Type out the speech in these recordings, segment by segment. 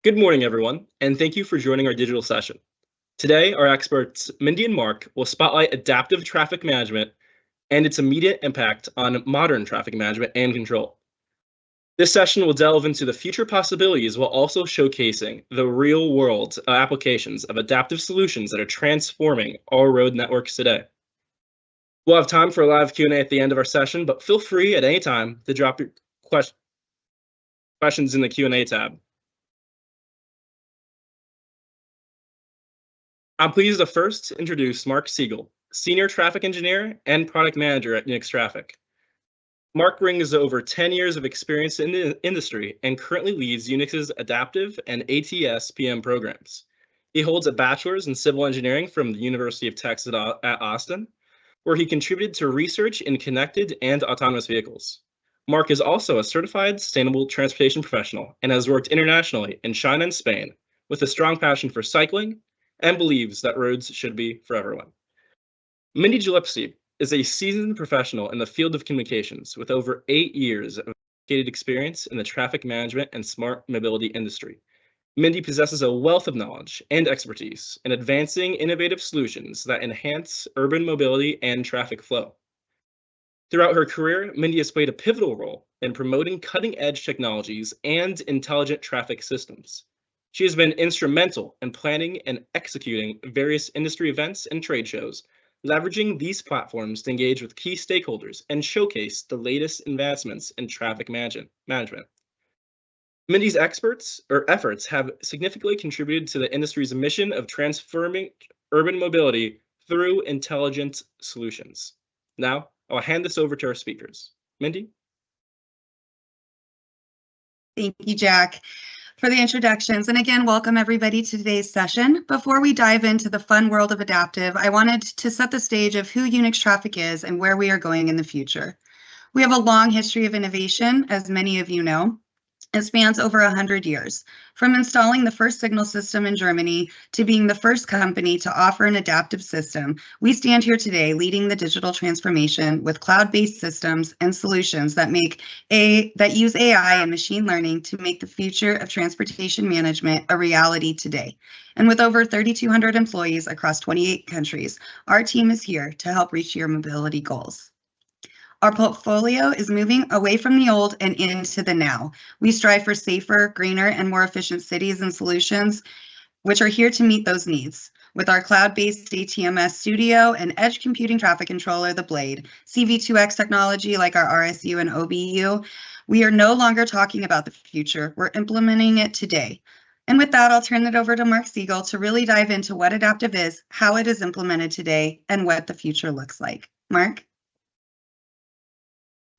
Good morning, everyone, and thank you for joining our digital session. Today, our experts, Mindy and Mark, will spotlight adaptive traffic management and its immediate impact on modern traffic management and control. This session will delve into the future possibilities while also showcasing the real-world applications of adaptive solutions that are transforming our road networks today. We'll have time for a live Q&A at the end of our session, but feel free at any time to drop your questions in the Q&A tab. I'm pleased to first introduce Mark Siegel, Senior Traffic Engineer and Product Manager at Yunex Traffic. Mark brings over 10 years of experience in the industry and currently leads Unix's adaptive and ATS PM programs. He holds a bachelor's in civil engineering from the University of Texas at Austin, where he contributed to research in connected and autonomous vehicles. Mark is also a certified sustainable transportation professional and has worked internationally in China and Spain with a strong passion for cycling and believes that roads should be for everyone. Mindy Gillespie is a seasoned professional in the field of communications with over 8 years of dedicated experience in the traffic management and smart mobility industry. Mindy possesses a wealth of knowledge and expertise in advancing innovative solutions that enhance urban mobility and traffic flow. Throughout her career, Mindy has played a pivotal role in promoting cutting-edge technologies and intelligent traffic systems. She has been instrumental in planning and executing various industry events and trade shows, leveraging these platforms to engage with key stakeholders and showcase the latest advancements in traffic management. Mindy's efforts have significantly contributed to the industry's mission of transforming urban mobility through intelligent solutions. Now, I'll hand this over to our speakers. Mindy? Thank you, Jack, for the introductions. And again, welcome everybody to today's session. Before we dive into the fun world of adaptive, I wanted to set the stage of who Yunex Traffic is and where we are going in the future. We have a long history of innovation, as many of you know. It spans over 100 years, from installing the first signal system in Germany to being the first company to offer an adaptive system. We stand here today leading the digital transformation with cloud-based systems and solutions that use AI and machine learning to make the future of transportation management a reality today. And with over 3,200 employees across 28 countries, our team is here to help reach your mobility goals. Our portfolio is moving away from the old and into the now. We strive for safer, greener, and more efficient cities and solutions, which are here to meet those needs. With our cloud-based ATMS Studio and edge computing traffic controller, the Blade, CV2X technology like our RSU and OBU, we are no longer talking about the future. We're implementing it today. And with that, I'll turn it over to Mark Siegel to really dive into what adaptive is, how it is implemented today, and what the future looks like. Mark?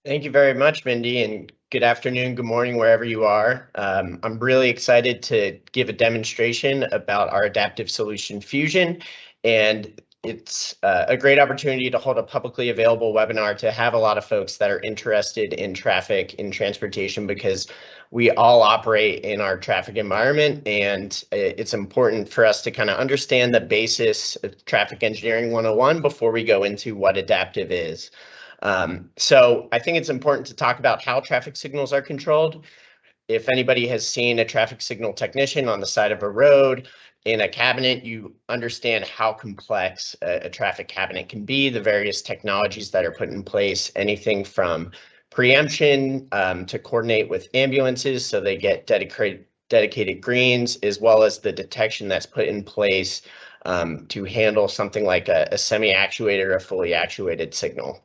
Thank you very much, Mindy, and good afternoon, good morning, wherever you are. I'm really excited to give a demonstration about our adaptive solution Fusion, and it's a great opportunity to hold a publicly available webinar to have a lot of folks that are interested in traffic, in transportation, because we all operate in our traffic environment, and it's important for us to kind of understand the basis of traffic engineering 101 before we go into what adaptive is. So I think it's important to talk about how traffic signals are controlled. If anybody has seen a traffic signal technician on the side of a road in a cabinet, you understand how complex a traffic cabinet can be, the various technologies that are put in place, anything from preemption to coordinate with ambulances so they get dedicated greens, as well as the detection that's put in place to handle something like a semi-actuated or a fully actuated signal.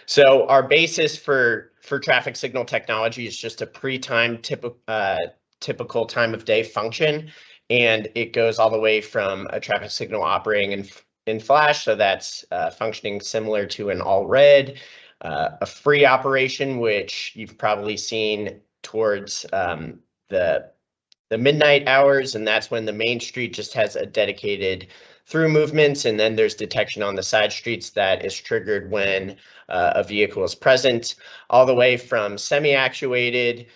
So our basis for traffic signal technology is just a pre-timed typical time of day function, and it goes all the way from a traffic signal operating in flash, so that's functioning similar to an all red, a free operation, which you've probably seen towards the midnight hours, and that's when the main street just has a dedicated through movements, and then there's detection on the side streets that is triggered when a vehicle is present, all the way from semi-actuated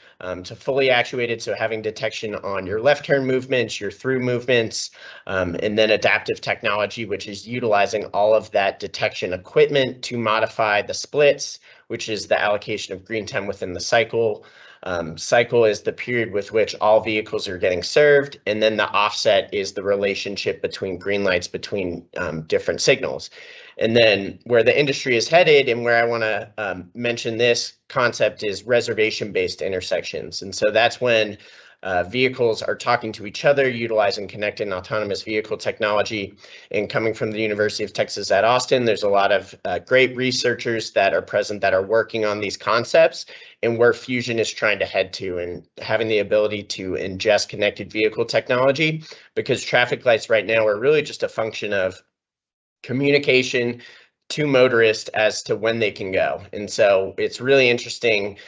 to fully actuated, so having detection on your left turn movements, your through movements, and then adaptive technology, which is utilizing all of that detection equipment to modify the splits, which is the allocation of green time within the cycle. Cycle is the period with which all vehicles are getting served, and then the offset is the relationship between green lights between different signals. And then where the industry is headed, and where I want to mention this concept, is reservation-based intersections. And so that's when vehicles are talking to each other, utilizing connected and autonomous vehicle technology. And coming from the University of Texas at Austin, there's a lot of great researchers that are present that are working on these concepts and where Fusion is trying to head to, and having the ability to ingest connected vehicle technology, because traffic lights right now are really just a function of communication to motorists as to when they can go. And so it's really interesting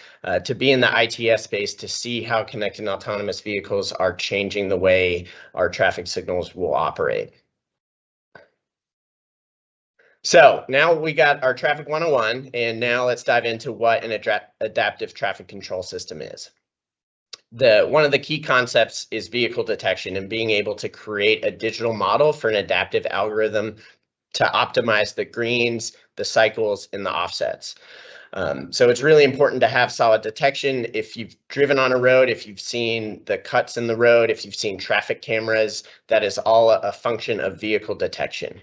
to be in the ITS space to see how connected and autonomous vehicles are changing the way our traffic signals will operate. So now we got our Traffic 101, and now let's dive into what an adaptive traffic control system is. One of the key concepts is vehicle detection and being able to create a digital model for an adaptive algorithm to optimize the greens, the cycles, and the offsets. So it's really important to have solid detection. If you've driven on a road, if you've seen the cuts in the road, if you've seen traffic cameras, that is all a function of vehicle detection.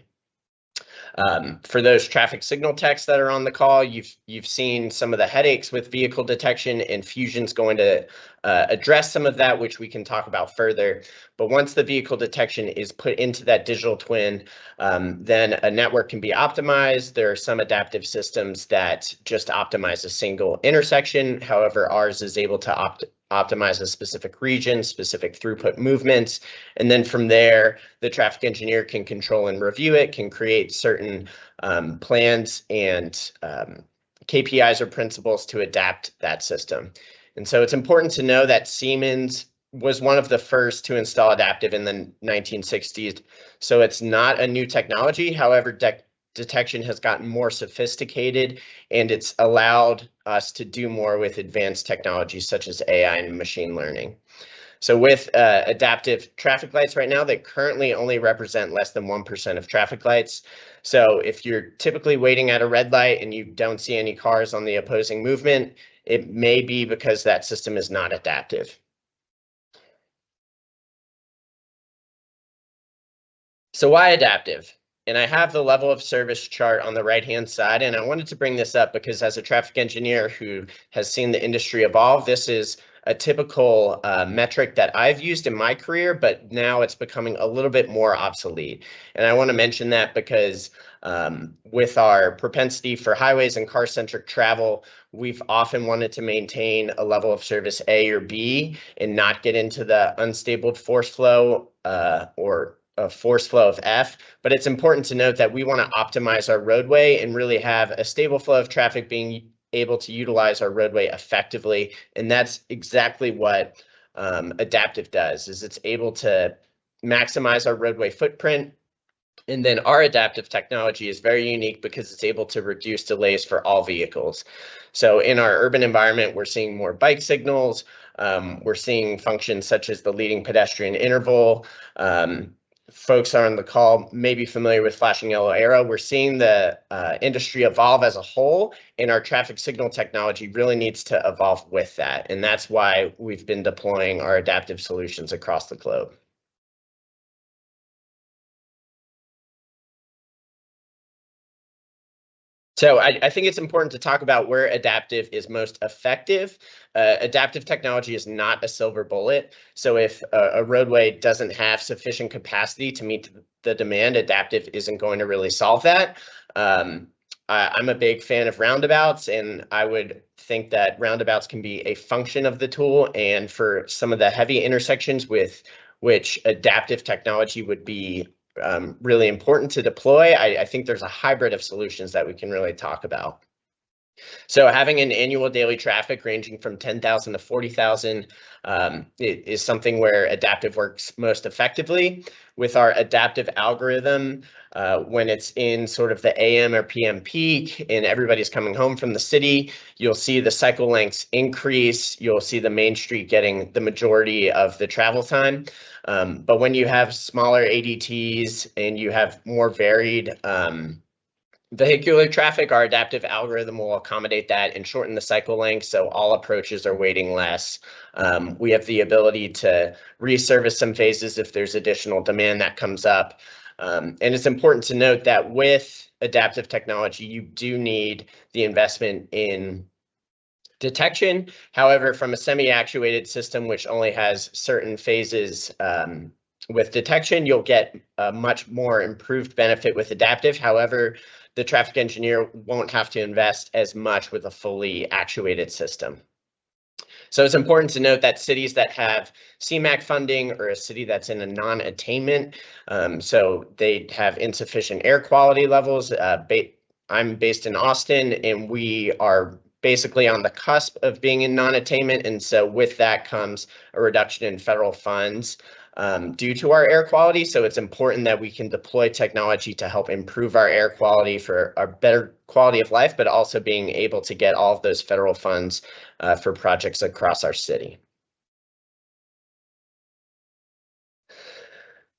For those traffic signal techs that are on the call, you've seen some of the headaches with vehicle detection, and Fusion's going to address some of that, which we can talk about further. But once the vehicle detection is put into that digital twin, then a network can be optimized. There are some adaptive systems that just optimize a single intersection. However, ours is able to optimize a specific region, specific throughput movements. And then from there, the traffic engineer can control and review it, can create certain plans and KPIs or principles to adapt that system. And so it's important to know that Siemens was one of the first to install adaptive in the 1960s. So it's not a new technology. However, detection has gotten more sophisticated, and it's allowed us to do more with advanced technologies such as AI and machine learning. So with adaptive traffic lights right now, they currently only represent less than 1% of traffic lights. So if you're typically waiting at a red light and you don't see any cars on the opposing movement, it may be because that system is not adaptive. So why adaptive? And I have the level of service chart on the right-hand side, and I wanted to bring this up because as a traffic engineer who has seen the industry evolve, this is a typical metric that I've used in my career, but now it's becoming a little bit more obsolete. And I want to mention that because with our propensity for highways and car-centric travel, we've often wanted to maintain a level of service A or B and not get into the unstable force flow or a force flow of F, but it's important to note that we want to optimize our roadway and really have a stable flow of traffic being able to utilize our roadway effectively. And that's exactly what adaptive does, is it's able to maximize our roadway footprint. And then our adaptive technology is very unique because it's able to reduce delays for all vehicles. So in our urban environment, we're seeing more bike signals. We're seeing functions such as the leading pedestrian interval. Folks on the call may be familiar with flashing yellow arrow. We're seeing the industry evolve as a whole, and our traffic signal technology really needs to evolve with that. And that's why we've been deploying our adaptive solutions across the globe. So I think it's important to talk about where adaptive is most effective. Adaptive technology is not a silver bullet. So if a roadway doesn't have sufficient capacity to meet the demand, adaptive isn't going to really solve that. I'm a big fan of roundabouts, and I would think that roundabouts can be a function of the tool. And for some of the heavy intersections with which adaptive technology would be really important to deploy, I think there's a hybrid of solutions that we can really talk about. So having an annual daily traffic ranging from 10,000 to 40,000 is something where adaptive works most effectively. With our adaptive algorithm, when it's in sort of the AM or PM peak and everybody's coming home from the city, you'll see the cycle lengths increase. You'll see the main street getting the majority of the travel time. But when you have smaller ADTs and you have more varied vehicular traffic, our adaptive algorithm will accommodate that and shorten the cycle length, so all approaches are waiting less. We have the ability to resurface some phases if there's additional demand that comes up. And it's important to note that with adaptive technology, you do need the investment in detection. However, from a semi-actuated system, which only has certain phases with detection, you'll get a much more improved benefit with adaptive. However, the traffic engineer won't have to invest as much with a fully actuated system. So it's important to note that cities that have CMAQ funding or a city that's in a non-attainment, so they have insufficient air quality levels. I'm based in Austin, and we are basically on the cusp of being in non-attainment, and so with that comes a reduction in federal funds due to our air quality. So it's important that we can deploy technology to help improve our air quality for our better quality of life, but also being able to get all of those federal funds for projects across our city.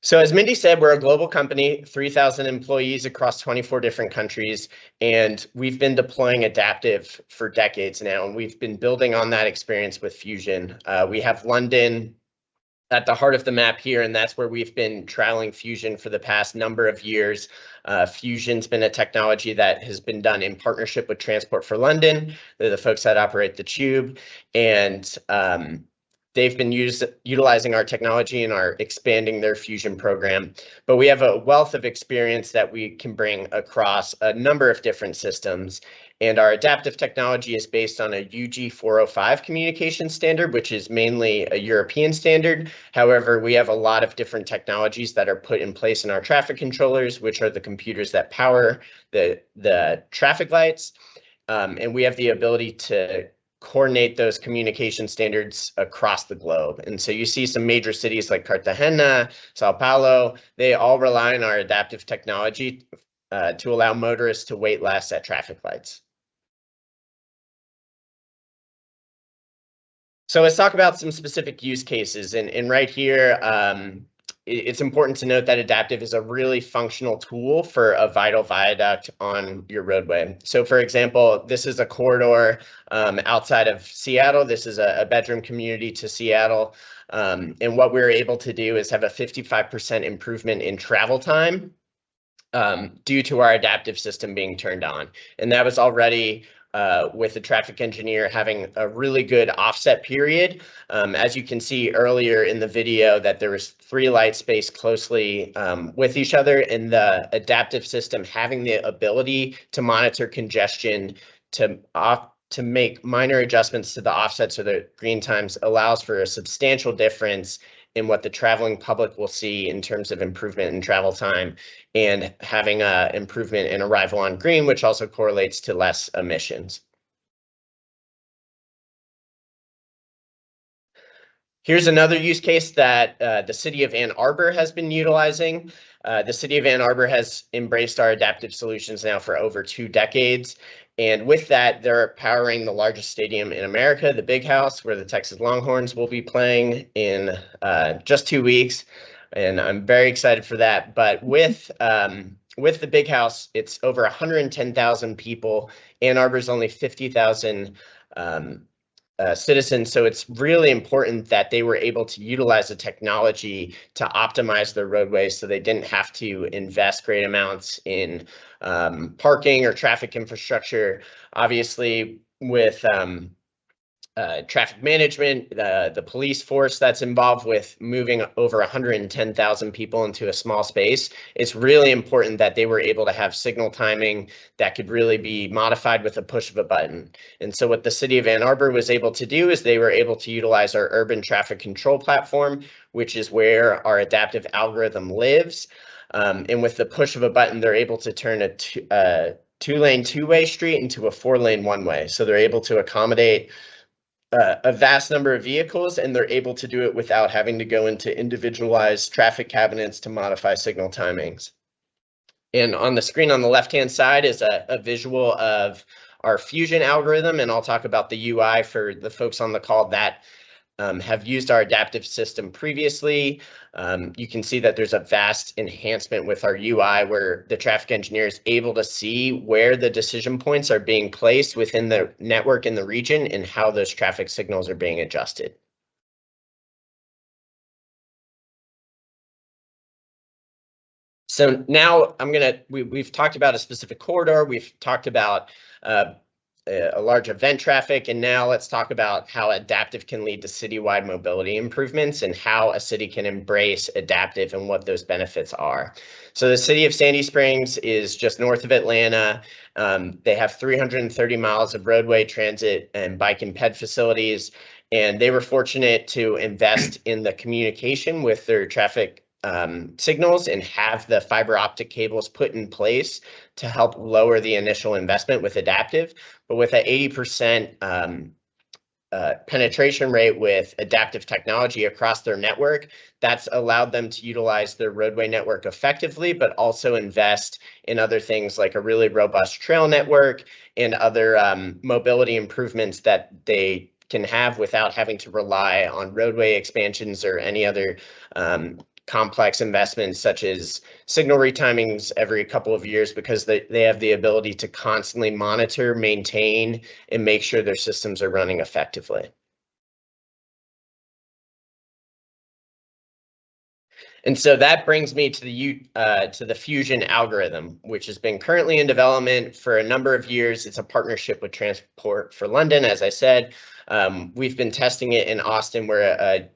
So as Mindy said, we're a global company, 3,000 employees across 24 different countries, and we've been deploying adaptive for decades now, and we've been building on that experience with Fusion. We have London at the heart of the map here, and that's where we've been trialing Fusion for the past number of years. Fusion's been a technology that has been done in partnership with Transport for London. They're the folks that operate the tube, and they've been utilizing our technology and are expanding their Fusion program. But we have a wealth of experience that we can bring across a number of different systems. And our adaptive technology is based on a UG 405 communication standard, which is mainly a European standard. However, we have a lot of different technologies that are put in place in our traffic controllers, which are the computers that power the traffic lights. And we have the ability to coordinate those communication standards across the globe. And so you see some major cities like Cartagena, Sao Paulo, they all rely on our adaptive technology to allow motorists to wait less at traffic lights. So let's talk about some specific use cases. And right here, it's important to note that adaptive is a really functional tool for a vital viaduct on your roadway. So for example, this is a corridor outside of Seattle. This is a bedroom community to Seattle. And what we're able to do is have a 55% improvement in travel time due to our adaptive system being turned on. And that was already with the traffic engineer having a really good offset period. As you can see earlier in the video that there was 3 lights spaced closely with each other, and the adaptive system having the ability to monitor congestion to make minor adjustments to the offsets or the green times allows for a substantial difference in what the traveling public will see in terms of improvement in travel time and having an improvement in arrival on green, which also correlates to less emissions. Here's another use case that the city of Ann Arbor has been utilizing. The city of Ann Arbor has embraced our adaptive solutions now for over 2 decades. And with that, they're powering the largest stadium in America, the Big House, where the Texas Longhorns will be playing in just 2 weeks. And I'm very excited for that. But with the Big House, it's over 110,000 people. Ann Arbor's only 50,000 citizens. So it's really important that they were able to utilize the technology to optimize their roadways so they didn't have to invest great amounts in parking or traffic infrastructure. Obviously, with traffic management, the police force that's involved with moving over 110,000 people into a small space, it's really important that they were able to have signal timing that could really be modified with a push of a button. And so what the city of Ann Arbor was able to do is they were able to utilize our urban traffic control platform, which is where our adaptive algorithm lives. And with the push of a button, they're able to turn a two-lane two-way street into a four-lane one-way. So they're able to accommodate a vast number of vehicles, and they're able to do it without having to go into individualized traffic cabinets to modify signal timings. And on the screen on the left-hand side is a visual of our Fusion algorithm, and I'll talk about the UI for the folks on the call that have used our adaptive system previously. You can see that there's a vast enhancement with our UI where the traffic engineer is able to see where the decision points are being placed within the network in the region and how those traffic signals are being adjusted. So now we've talked about a specific corridor, we've talked about a large event traffic, and now let's talk about how adaptive can lead to citywide mobility improvements and how a city can embrace adaptive and what those benefits are. So the city of Sandy Springs is just north of Atlanta. They have 330 miles of roadway, transit, and bike and ped facilities, and they were fortunate to invest in the communication with their traffic signals and have the fiber optic cables put in place to help lower the initial investment with adaptive. But with an 80% penetration rate with adaptive technology across their network, that's allowed them to utilize their roadway network effectively, but also invest in other things like a really robust trail network and other mobility improvements that they can have without having to rely on roadway expansions or any other complex investments such as signal retimings every couple of years, because they have the ability to constantly monitor, maintain, and make sure their systems are running effectively. And so that brings me to the Fusion algorithm, which has been currently in development for a number of years. It's a partnership with Transport for London, as I said. We've been testing it in Austin, where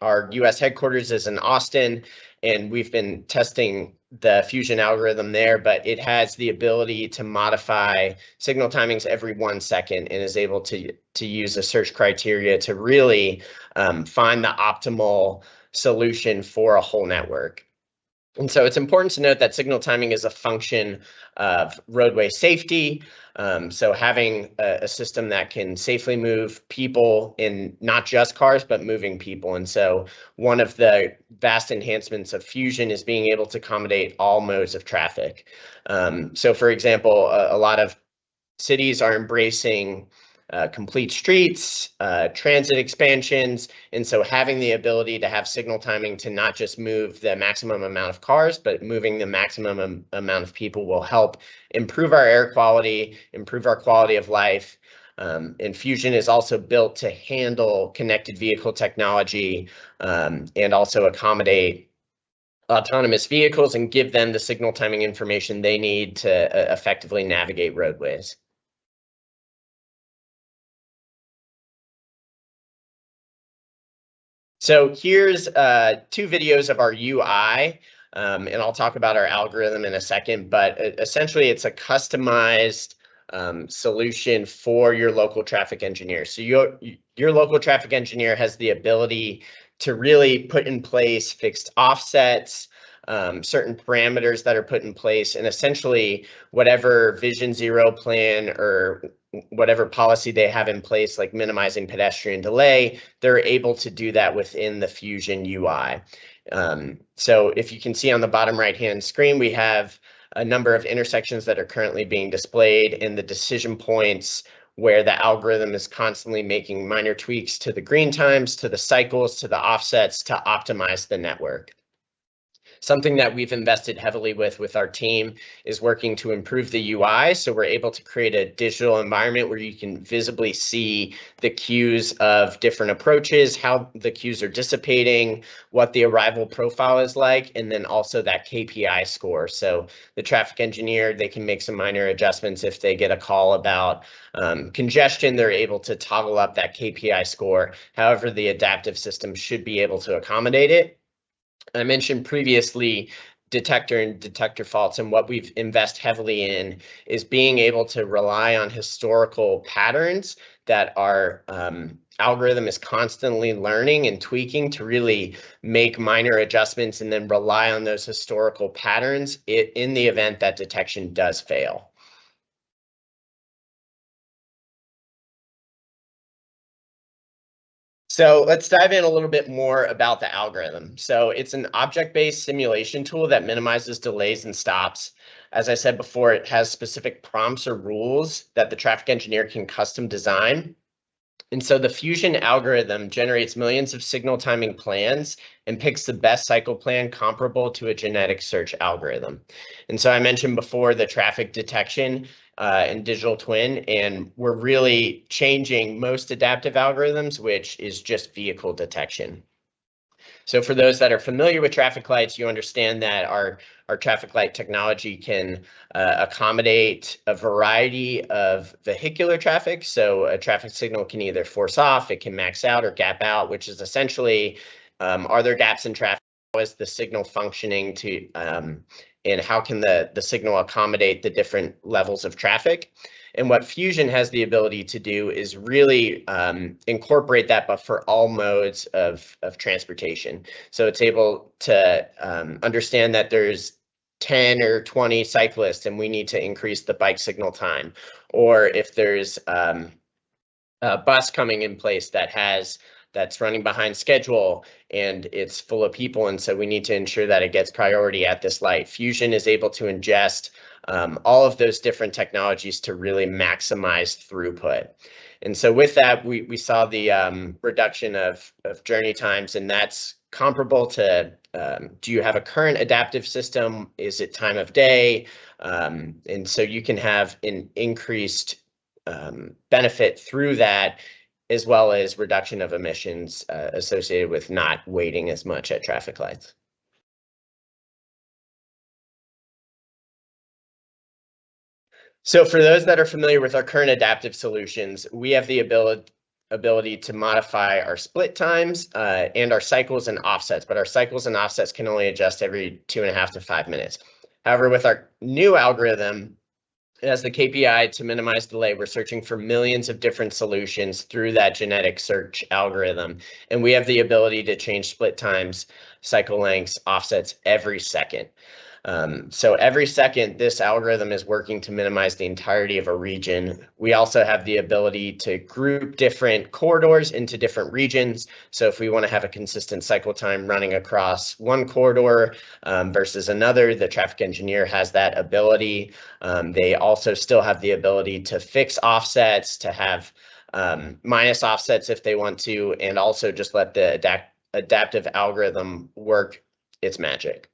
our US headquarters is in Austin, and we've been testing the Fusion algorithm there, but it has the ability to modify signal timings every 1 second and is able to use a search criteria to really find the optimal solution for a whole network. And so it's important to note that signal timing is a function of roadway safety. So having a system that can safely move people in not just cars, but moving people. And so one of the vast enhancements of Fusion is being able to accommodate all modes of traffic. So for example, a lot of cities are embracing complete streets, transit expansions, and so having the ability to have signal timing to not just move the maximum amount of cars, but moving the maximum amount of people will help improve our air quality, improve our quality of life. And Fusion is also built to handle connected vehicle technology and also accommodate autonomous vehicles and give them the signal timing information they need to effectively navigate roadways. So here's 2 videos of our UI, and I'll talk about our algorithm in a second, but essentially it's a customized solution for your local traffic engineer. So your local traffic engineer has the ability to really put in place fixed offsets, certain parameters that are put in place, and essentially whatever Vision Zero plan or whatever policy they have in place, like minimizing pedestrian delay, they're able to do that within the Fusion UI. So if you can see on the bottom right-hand screen, we have a number of intersections that are currently being displayed and the decision points where the algorithm is constantly making minor tweaks to the green times, to the cycles, to the offsets to optimize the network. Something that we've invested heavily with our team is working to improve the UI. So we're able to create a digital environment where you can visibly see the queues of different approaches, how the queues are dissipating, what the arrival profile is like, and then also that KPI score. So the traffic engineer, they can make some minor adjustments if they get a call about congestion, they're able to toggle up that KPI score. However, the adaptive system should be able to accommodate it. I mentioned previously detector and detector faults, and what we've invested heavily in is being able to rely on historical patterns that our algorithm is constantly learning and tweaking to really make minor adjustments and then rely on those historical patterns in the event that detection does fail. So let's dive in a little bit more about the algorithm. So it's an object-based simulation tool that minimizes delays and stops. As I said before, it has specific prompts or rules that the traffic engineer can custom design. And so the Fusion algorithm generates millions of signal timing plans and picks the best cycle plan comparable to a genetic search algorithm. And so I mentioned before the traffic detection and digital twin, and we're really changing most adaptive algorithms, which is just vehicle detection. So for those that are familiar with traffic lights, you understand that our traffic light technology can accommodate a variety of vehicular traffic. So a traffic signal can either force off, it can max out or gap out, which is essentially, are there gaps in traffic? How is the signal functioning to, and how can the signal accommodate the different levels of traffic? And what Fusion has the ability to do is really incorporate that, but for all modes of transportation. So it's able to understand that there's 10 or 20 cyclists and we need to increase the bike signal time. Or if there's a bus coming in place that's running behind schedule and it's full of people, and so we need to ensure that it gets priority at this light. Fusion is able to ingest all of those different technologies to really maximize throughput. And so with that, we saw the reduction of journey times, and that's comparable to, do you have a current adaptive system? Is it time of day? And so you can have an increased benefit through that, as well as reduction of emissions associated with not waiting as much at traffic lights. So for those that are familiar with our current adaptive solutions, we have the ability to modify our split times and our cycles and offsets, but our cycles and offsets can only adjust every 2.5 to 5 minutes. However, with our new algorithm, it has the KPI to minimize delay. We're searching for millions of different solutions through that genetic search algorithm, and we have the ability to change split times, cycle lengths, offsets every second. So every second, this algorithm is working to minimize the entirety of a region. We also have the ability to group different corridors into different regions. So if we want to have a consistent cycle time running across one corridor versus another, the traffic engineer has that ability. They also still have the ability to fix offsets, to have minus offsets if they want to, and also just let the adaptive algorithm work its magic.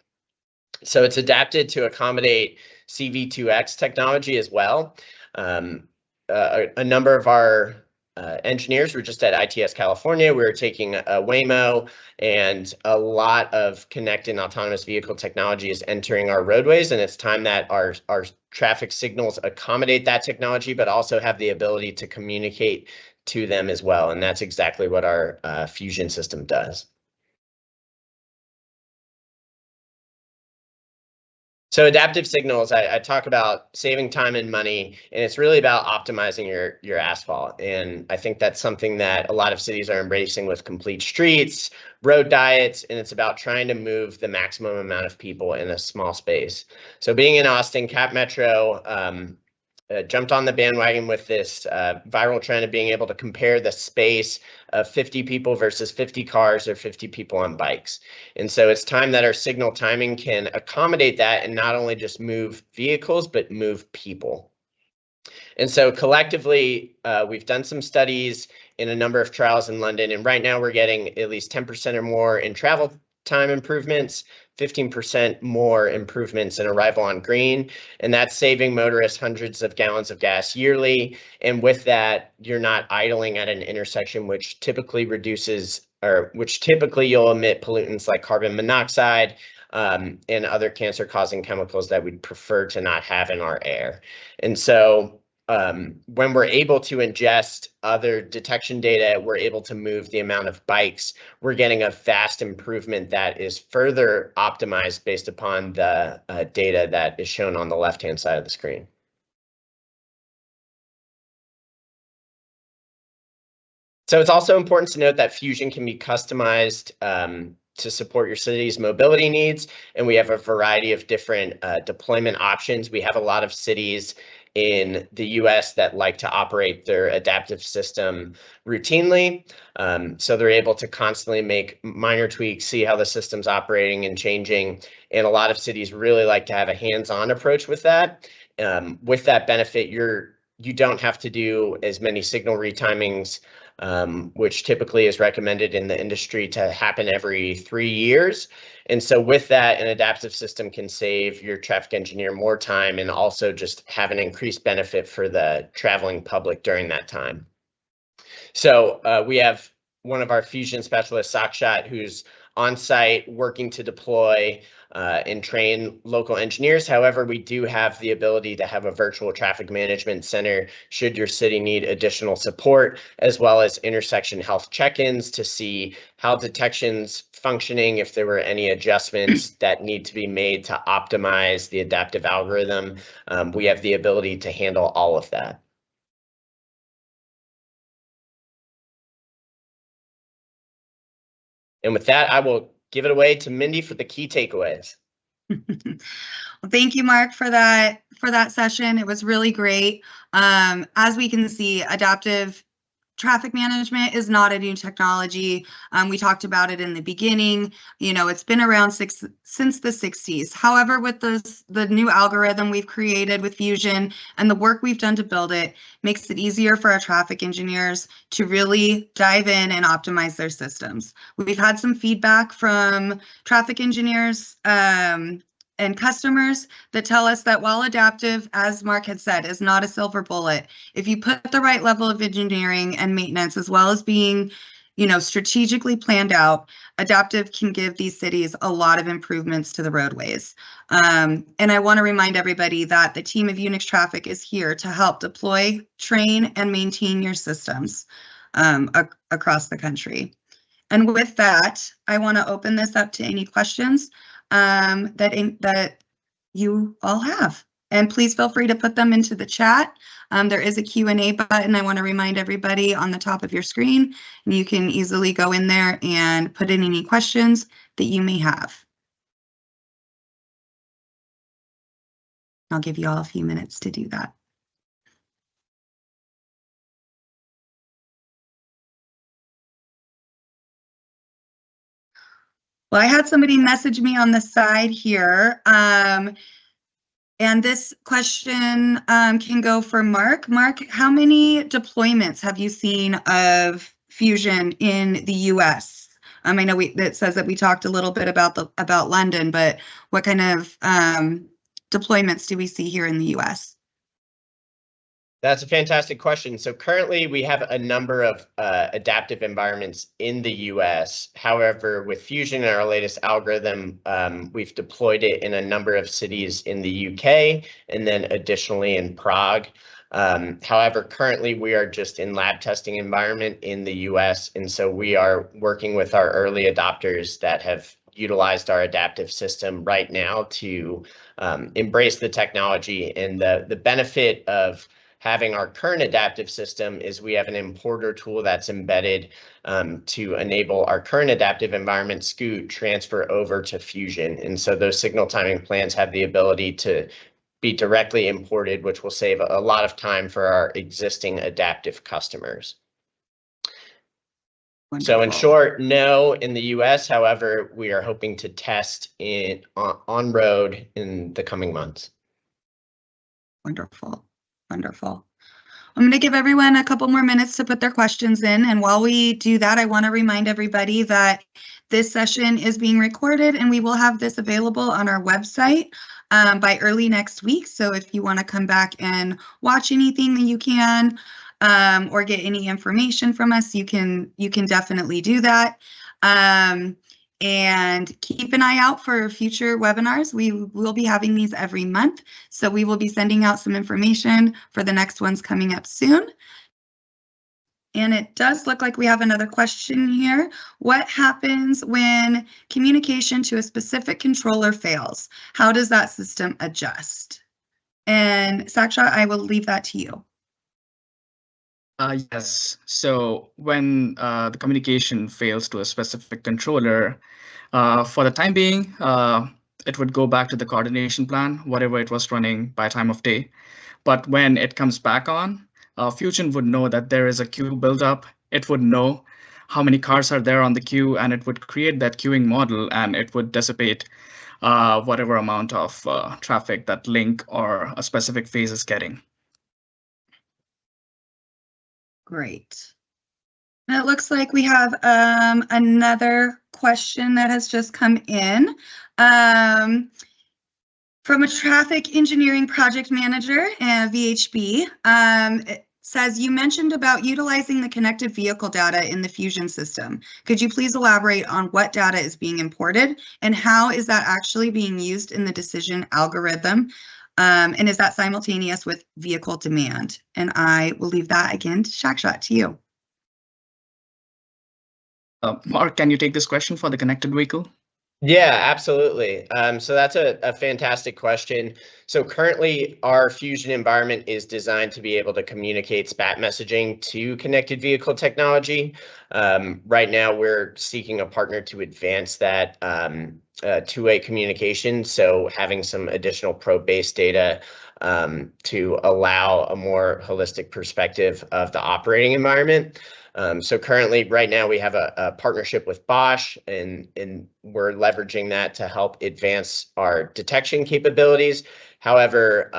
So it's adapted to accommodate CV2X technology as well. A number of our engineers were just at ITS California. We were taking a Waymo, and a lot of connected autonomous vehicle technology is entering our roadways, and it's time that our traffic signals accommodate that technology, but also have the ability to communicate to them as well. And that's exactly what our Fusion system does. So adaptive signals, I talk about saving time and money, and it's really about optimizing your asphalt. And I think that's something that a lot of cities are embracing with complete streets, road diets, and it's about trying to move the maximum amount of people in a small space. So being in Austin, Cap Metro jumped on the bandwagon with this viral trend of being able to compare the space of 50 people versus 50 cars or 50 people on bikes. And so it's time that our signal timing can accommodate that and not only just move vehicles, but move people. And so collectively, we've done some studies in a number of trials in London, and right now we're getting at least 10% or more in travel time improvements, 15% more improvements in arrival on green, and that's saving motorists hundreds of gallons of gas yearly. And with that, you're not idling at an intersection, which typically reduces, or which typically you'll emit pollutants like carbon monoxide and other cancer-causing chemicals that we'd prefer to not have in our air. And so when we're able to ingest other detection data, we're able to move the amount of bikes. We're getting a vast improvement that is further optimized based upon the data that is shown on the left-hand side of the screen. So it's also important to note that Fusion can be customized to support your city's mobility needs, and we have a variety of different deployment options. We have a lot of cities in the US that like to operate their adaptive system routinely. So they're able to constantly make minor tweaks, see how the system's operating and changing. And a lot of cities really like to have a hands-on approach with that. With that benefit, you don't have to do as many signal retimings, which typically is recommended in the industry to happen every 3 years. And so with that, an adaptive system can save your traffic engineer more time and also just have an increased benefit for the traveling public during that time. So we have one of our fusion specialists, Sakshat, who's on site working to deploy and train local engineers. However, we do have the ability to have a virtual traffic management center should your city need additional support, as well as intersection health check-ins to see how detection's functioning, if there were any adjustments that need to be made to optimize the adaptive algorithm. We have the ability to handle all of that. And with that, I will give it away to Mindy for the key takeaways. Well, thank you, Mark, for that session. It was really great. As we can see, adaptive traffic management is not a new technology. We talked about it in the beginning. You know, it's been around since the 60s. However, with the new algorithm we've created with Fusion and the work we've done to build it makes it easier for our traffic engineers to really dive in and optimize their systems. We've had some feedback from traffic engineers and customers that tell us that while adaptive, as Mark had said, is not a silver bullet, if you put the right level of engineering and maintenance, as well as being, you know, strategically planned out, adaptive can give these cities a lot of improvements to the roadways. And I want to remind everybody that the team of Yunex Traffic is here to help deploy, train, and maintain your systems across the country. And with that, I want to open this up to any questions that you all have. And please feel free to put them into the chat. There is a Q&A button. I want to remind everybody on the top of your screen, and you can easily go in there and put in any questions that you may have. I'll give you all a few minutes to do that. Well, I had somebody message me on the side here, and this question can go for Mark. Mark, how many deployments have you seen of Fusion in the US? I know it says that we talked a little bit about London, but what kind of deployments do we see here in the US? That's a fantastic question. So currently we have a number of adaptive environments in the US. However, with Fusion and our latest algorithm, we've deployed it in a number of cities in the UK and then additionally in Prague. However, currently we are just in lab testing environment in the US. And so we are working with our early adopters that have utilized our adaptive system right now to embrace the technology. And the benefit of having our current adaptive system is we have an importer tool that's embedded to enable our current adaptive environment Scoot transfer over to Fusion. And so those signal timing plans have the ability to be directly imported, which will save a lot of time for our existing adaptive customers. Wonderful. So in short, no in the US. However, we are hoping to test it on road in the coming months. Wonderful. Wonderful. I'm going to give everyone a couple more minutes to put their questions in. And while we do that, I want to remind everybody that this session is being recorded and we will have this available on our website by early next week. So if you want to come back and watch anything that you can or get any information from us, you can definitely do that. And keep an eye out for future webinars. We will be having these every month. So we will be sending out some information for the next ones coming up soon. And it does look like we have another question here. What happens when communication to a specific controller fails? How does that system adjust? And Saksha, I will leave that to you. Yes. So when the communication fails to a specific controller, for the time being, it would go back to the coordination plan, whatever it was running by time of day. But when it comes back on, Fusion would know that there is a queue buildup. It would know how many cars are there on the queue, and it would create that queuing model, and it would dissipate whatever amount of traffic that link or a specific phase is getting. Great. And it looks like we have another question that has just come in from a traffic engineering project manager, VHB. It says, you mentioned about utilizing the connected vehicle data in the Fusion system. Could you please elaborate on what data is being imported and how is that actually being used in the decision algorithm? And is that simultaneous with vehicle demand? And I will leave that again to Shakshot, to you. Mark, can you take this question for the connected vehicle? Yeah, absolutely. So that's a fantastic question. So currently our Fusion environment is designed to be able to communicate SPAT messaging to connected vehicle technology. Right now we're seeking a partner to advance that two-way communication. So having some additional probe-based data to allow a more holistic perspective of the operating environment. So currently, right now, we have a partnership with Bosch, and we're leveraging that to help advance our detection capabilities. However,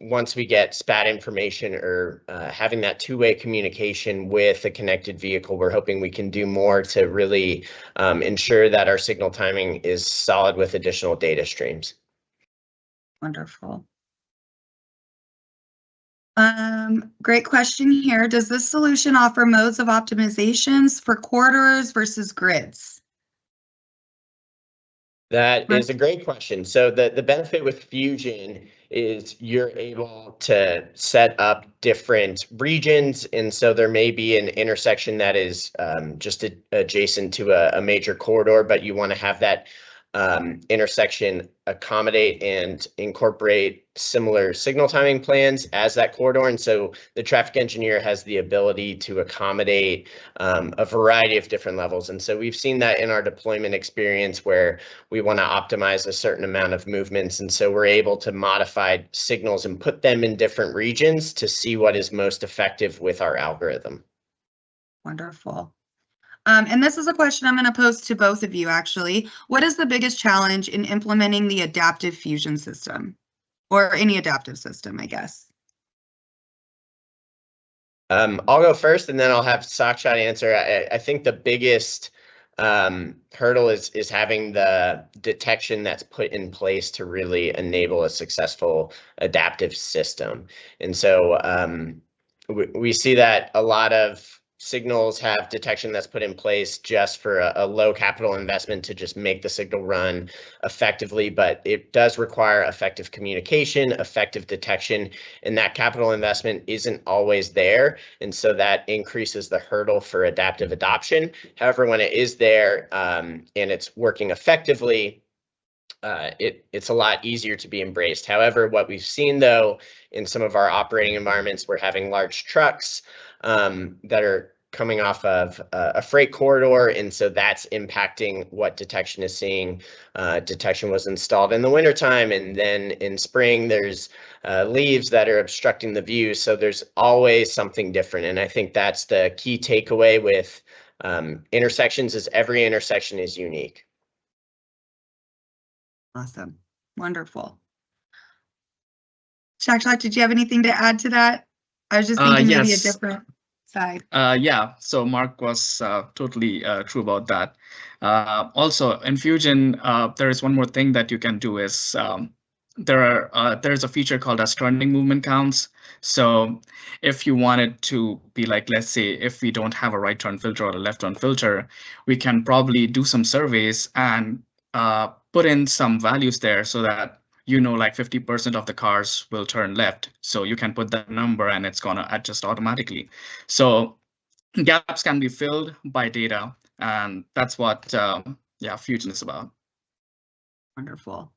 once we get SPAT information or having that two-way communication with a connected vehicle, we're hoping we can do more to really ensure that our signal timing is solid with additional data streams. Wonderful. Great question here. Does this solution offer modes of optimizations for corridors versus grids? That is a great question. So the benefit with Fusion is you're able to set up different regions. And so there may be an intersection that is just adjacent to a major corridor, but you want to have that intersection accommodate and incorporate similar signal timing plans as that corridor. And so the traffic engineer has the ability to accommodate a variety of different levels. And so we've seen that in our deployment experience where we want to optimize a certain amount of movements. And so we're able to modify signals and put them in different regions to see what is most effective with our algorithm. Wonderful. And this is a question I'm going to pose to both of you, actually. What is the biggest challenge in implementing the adaptive Fusion system, or any adaptive system, I guess? I'll go first, and then I'll have Sakshot answer. I think the biggest hurdle is having the detection that's put in place to really enable a successful adaptive system. And so we see that a lot of signals have detection that's put in place just for a low capital investment to just make the signal run effectively, but it does require effective communication, effective detection, and that capital investment isn't always there. And so that increases the hurdle for adaptive adoption. However, when it is there and it's working effectively, it's a lot easier to be embraced. However, what we've seen though, in some of our operating environments, we're having large trucks that are coming off of a freight corridor, and so that's impacting what detection is seeing. Detection was installed in the wintertime, and then in spring there's leaves that are obstructing the view, so there's always something different. And I think that's the key takeaway with intersections, is every intersection is unique. Awesome. Wonderful. Shakshot, did you have anything to add to that? I was just thinking maybe a different side. Yeah, so Mark was totally true about that. Also, in Fusion, there is one more thing that you can do is there's a feature called as turning movement counts. So if you want it to be like, let's say, if we don't have a right turn filter or a left turn filter, we can probably do some surveys and put in some values there so that like 50% of the cars will turn left. So you can put that number and it's going to adjust automatically. So gaps can be filled by data, and that's what Fusion is about. Wonderful.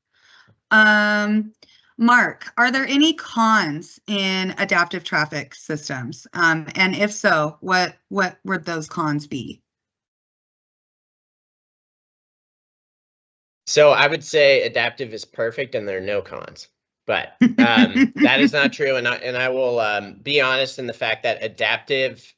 Mark, are there any cons in adaptive traffic systems? And if so, what would those cons be? So I would say adaptive is perfect and there are no cons. But that is not true, and I will be honest in the fact that adaptive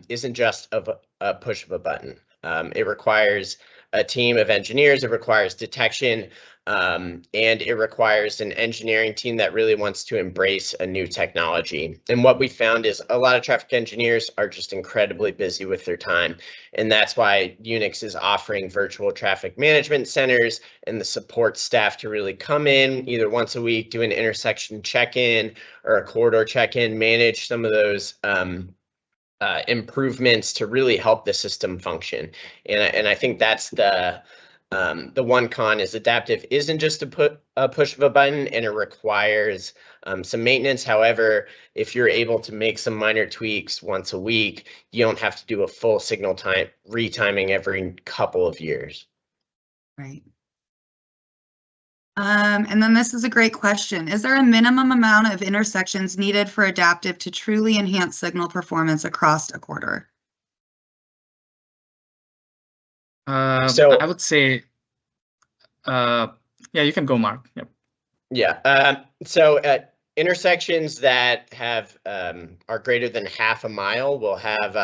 isn't just a push of a button. It requires a team of engineers, it requires detection, and it requires an engineering team that really wants to embrace a new technology. And what we found is a lot of traffic engineers are just incredibly busy with their time. And that's why Yunex is offering virtual traffic management centers and the support staff to really come in either once a week, do an intersection check-in or a corridor check-in, manage some of those improvements to really help the system function. And I think that's the one con is adaptive isn't just a push of a button, and it requires some maintenance. However, if you're able to make some minor tweaks once a week, you don't have to do a full signal time retiming every couple of years. Right. And then this is a great question. Is there a minimum amount of intersections needed for adaptive to truly enhance signal performance across a corridor? So I would say, yeah, you can go, Mark. Yep. Yeah. So intersections that have are greater than half a mile will have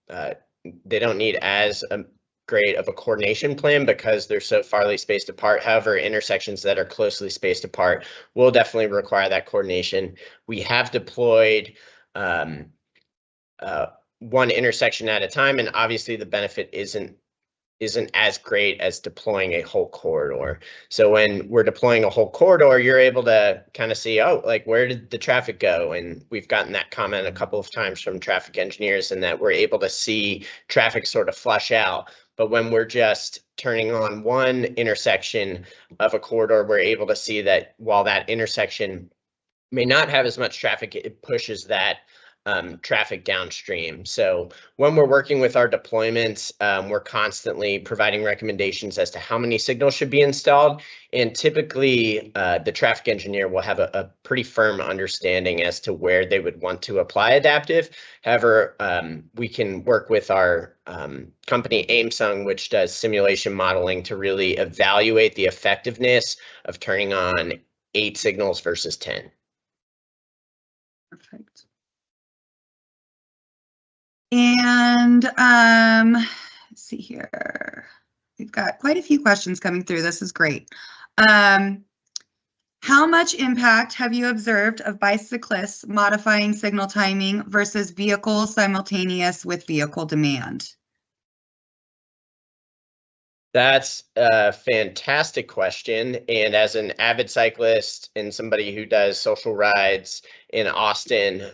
they don't need as great of a coordination plan because they're so farly spaced apart. However, intersections that are closely spaced apart will definitely require that coordination. We have deployed one intersection at a time, and obviously the benefit isn't as great as deploying a whole corridor. So when we're deploying a whole corridor, you're able to kind of see, oh, like where did the traffic go? And we've gotten that comment a couple of times from traffic engineers, and that we're able to see traffic sort of flush out. But when we're just turning on one intersection of a corridor, we're able to see that while that intersection may not have as much traffic, it pushes that traffic downstream. So when we're working with our deployments, we're constantly providing recommendations as to how many signals should be installed. And typically, the traffic engineer will have a pretty firm understanding as to where they would want to apply adaptive. However, we can work with our company Aimsung, which does simulation modeling to really evaluate the effectiveness of turning on 8 signals versus 10. Perfect. And let's see here. We've got quite a few questions coming through. This is great. How much impact have you observed of bicyclists modifying signal timing versus vehicles simultaneous with vehicle demand? That's a fantastic question. And as an avid cyclist and somebody who does social rides in Austin,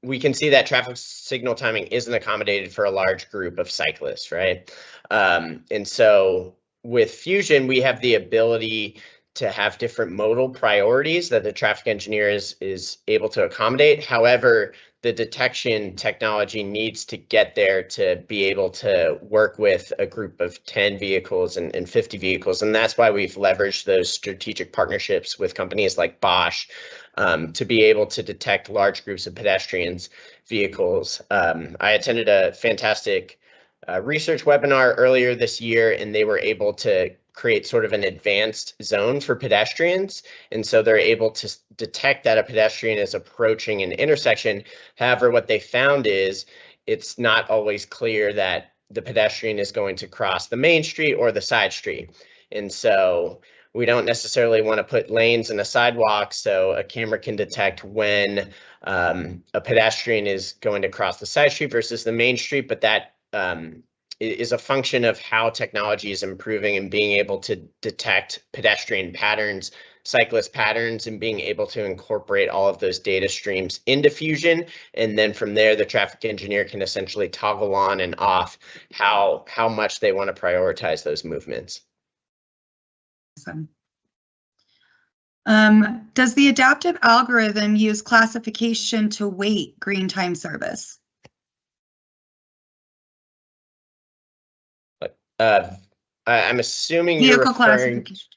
we can see that traffic signal timing isn't accommodated for a large group of cyclists, right? And so with Fusion, we have the ability to have different modal priorities that the traffic engineer is able to accommodate. However, the detection technology needs to get there to be able to work with a group of 10 vehicles and 50 vehicles. And that's why we've leveraged those strategic partnerships with companies like Bosch to be able to detect large groups of pedestrians, vehicles. I attended a fantastic research webinar earlier this year, and they were able to create sort of an advanced zone for pedestrians. And so they're able to detect that a pedestrian is approaching an intersection. However, what they found is it's not always clear that the pedestrian is going to cross the main street or the side street. And so we don't necessarily want to put lanes in a sidewalk so a camera can detect when a pedestrian is going to cross the side street versus the main street, but that is a function of how technology is improving and being able to detect pedestrian patterns, cyclist patterns, and being able to incorporate all of those data streams into Fusion. And then from there, the traffic engineer can essentially toggle on and off how much they want to prioritize those movements. Awesome. Does the adaptive algorithm use classification to weight green time service? I'm assuming Vehicle you're referring. classification.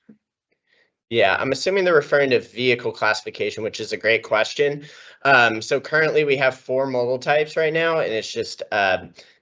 Yeah, I'm assuming they're referring to vehicle classification, which is a great question. So currently we have 4 modal types right now, and it's just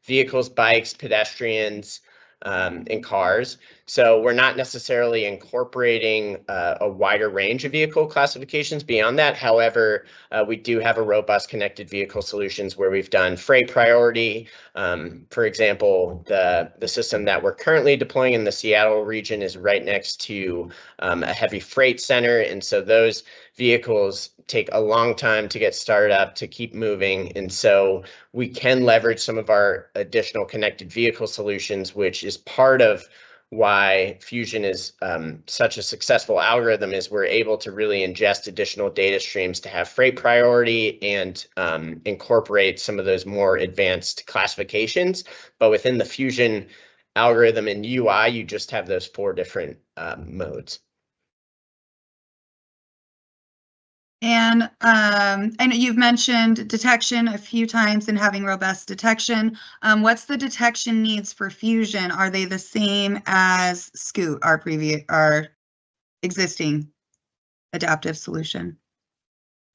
vehicles, bikes, pedestrians, and cars. So we're not necessarily incorporating a wider range of vehicle classifications beyond that. However, we do have a robust connected vehicle solutions where we've done freight priority. For example, the system that we're currently deploying in the Seattle region is right next to a heavy freight center. And so those vehicles take a long time to get started up, to keep moving. And so we can leverage some of our additional connected vehicle solutions, which is part of why Fusion is such a successful algorithm, is we're able to really ingest additional data streams to have freight priority and incorporate some of those more advanced classifications. But within the Fusion algorithm and UI, you just have those 4 different modes. And I know you've mentioned detection a few times and having robust detection. What's the detection needs for Fusion? Are they the same as Scoot, our existing adaptive solution?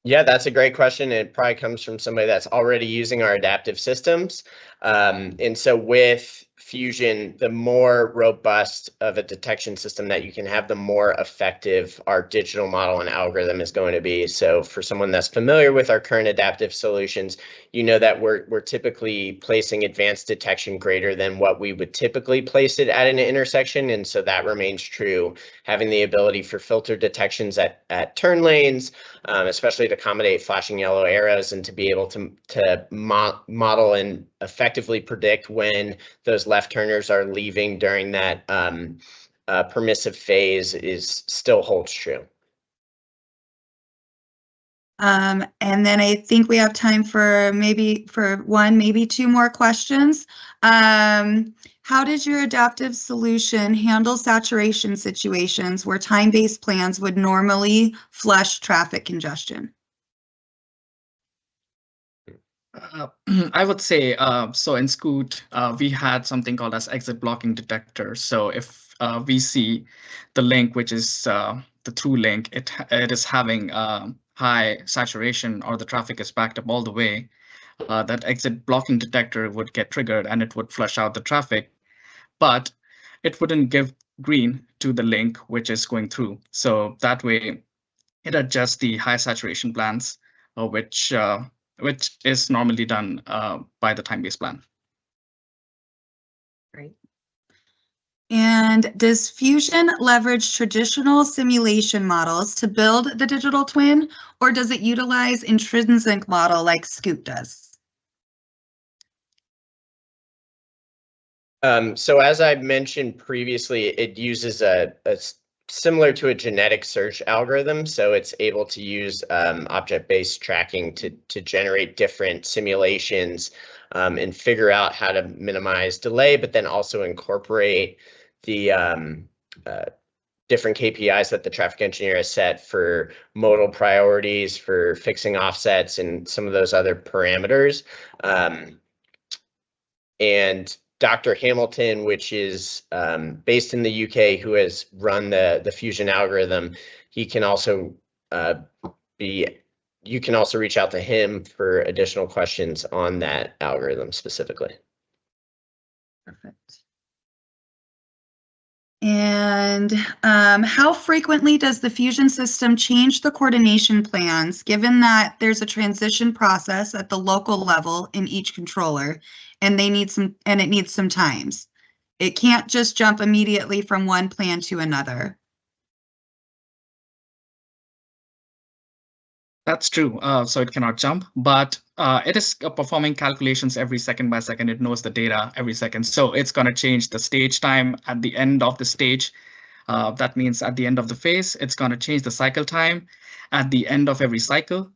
Yeah, that's a great question. It probably comes from somebody that's already using our adaptive systems. And so with Fusion, the more robust of a detection system that you can have, the more effective our digital model and algorithm is going to be. So for someone that's familiar with our current adaptive solutions, you know that we're typically placing advanced detection greater than what we would typically place it at an intersection. And so that remains true, having the ability for filter detections at turn lanes, especially to accommodate flashing yellow arrows, and to be able to model and effectively predict when those left turners are leaving during that permissive phase still holds true. And then I think we have time for one, maybe 2 more questions. How does your adaptive solution handle saturation situations where time-based plans would normally flush traffic congestion? I would say, so in Scoot, we had something called as exit blocking detector. So if we see the link, which is the through link, it is having high saturation, or the traffic is backed up all the way, that exit blocking detector would get triggered and it would flush out the traffic, but it wouldn't give green to the link which is going through. So that way it adjusts the high saturation plans, which is normally done by the time-based plan. Great. And does Fusion leverage traditional simulation models to build the digital twin, or does it utilize intrinsic model like Scoot does? So as I mentioned previously, it uses a similar to a genetic search algorithm. So it's able to use object-based tracking to generate different simulations and figure out how to minimize delay, but then also incorporate the different KPIs that the traffic engineer has set for modal priorities, for fixing offsets, and some of those other parameters. And Dr. Hamilton, which is based in the UK, who has run the Fusion algorithm, he can also you can also reach out to him for additional questions on that algorithm specifically. Perfect. And how frequently does the Fusion system change the coordination plans, given that there's a transition process at the local level in each controller, and it needs some times? It can't just jump immediately from one plan to another. That's true. So it cannot jump, but it is performing calculations every second by second. It knows the data every second. So it's going to change the stage time at the end of the stage. That means at the end of the phase, it's going to change the cycle time at the end of every cycle.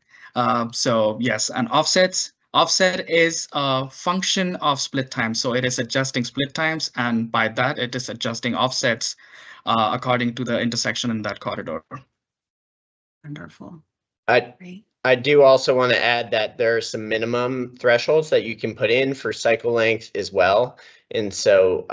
So yes, and offsets. Offset is a function of split time. So it is adjusting split times, and by that, it is adjusting offsets according to the intersection in that corridor. Wonderful. I do also want to add that there are some minimum thresholds that you can put in for cycle length as well. And so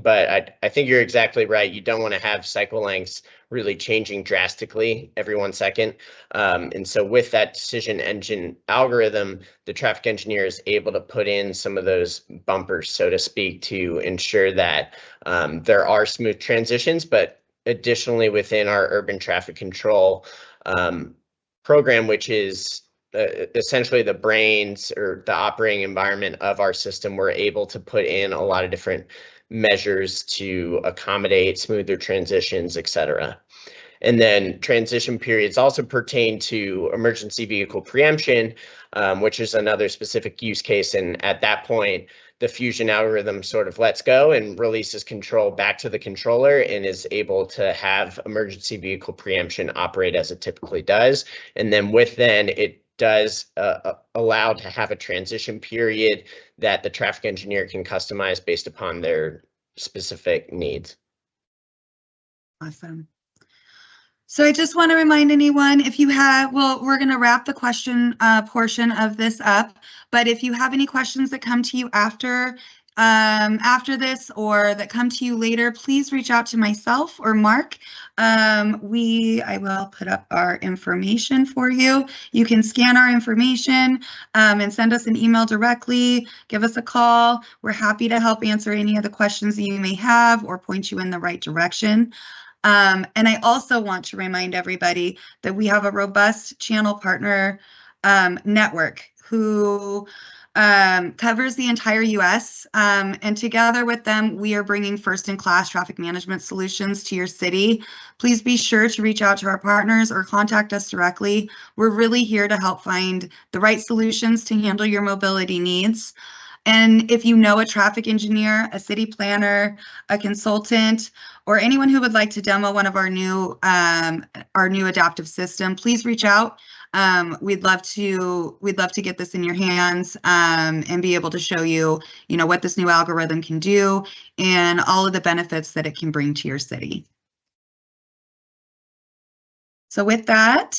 but I think you're exactly right. You don't want to have cycle lengths really changing drastically every 1 second. And so with that decision engine algorithm, the traffic engineer is able to put in some of those bumpers, so to speak, to ensure that there are smooth transitions. But additionally, within our urban traffic control program, which is essentially the brains or the operating environment of our system, we're able to put in a lot of different measures to accommodate smoother transitions, et cetera. And then transition periods also pertain to emergency vehicle preemption, which is another specific use case. And at that point, the fusion algorithm sort of lets go and releases control back to the controller and is able to have emergency vehicle preemption operate as it typically does. And then it does allow to have a transition period that the traffic engineer can customize based upon their specific needs. Awesome. So I just want to remind anyone, if you have, well, we're going to wrap the question portion of this up, but if you have any questions that come to you after this or that come to you later, please reach out to myself or Mark. I will put up our information for you. You can scan our information and send us an email directly, give us a call. We're happy to help answer any of the questions that you may have or point you in the right direction. And I also want to remind everybody that we have a robust channel partner network who covers the entire US, and together with them, we are bringing first-in-class traffic management solutions to your city. Please be sure to reach out to our partners or contact us directly. We're really here to help find the right solutions to handle your mobility needs. And if you know a traffic engineer, a city planner, a consultant, or anyone who would like to demo one of our new adaptive system, please reach out. We'd love to get this in your hands and be able to show you, what this new algorithm can do and all of the benefits that it can bring to your city. So with that,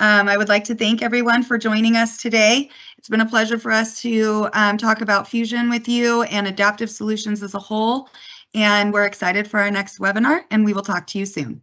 I would like to thank everyone for joining us today. It's been a pleasure for us to talk about Fusion with you and adaptive solutions as a whole. And we're excited for our next webinar, and we will talk to you soon.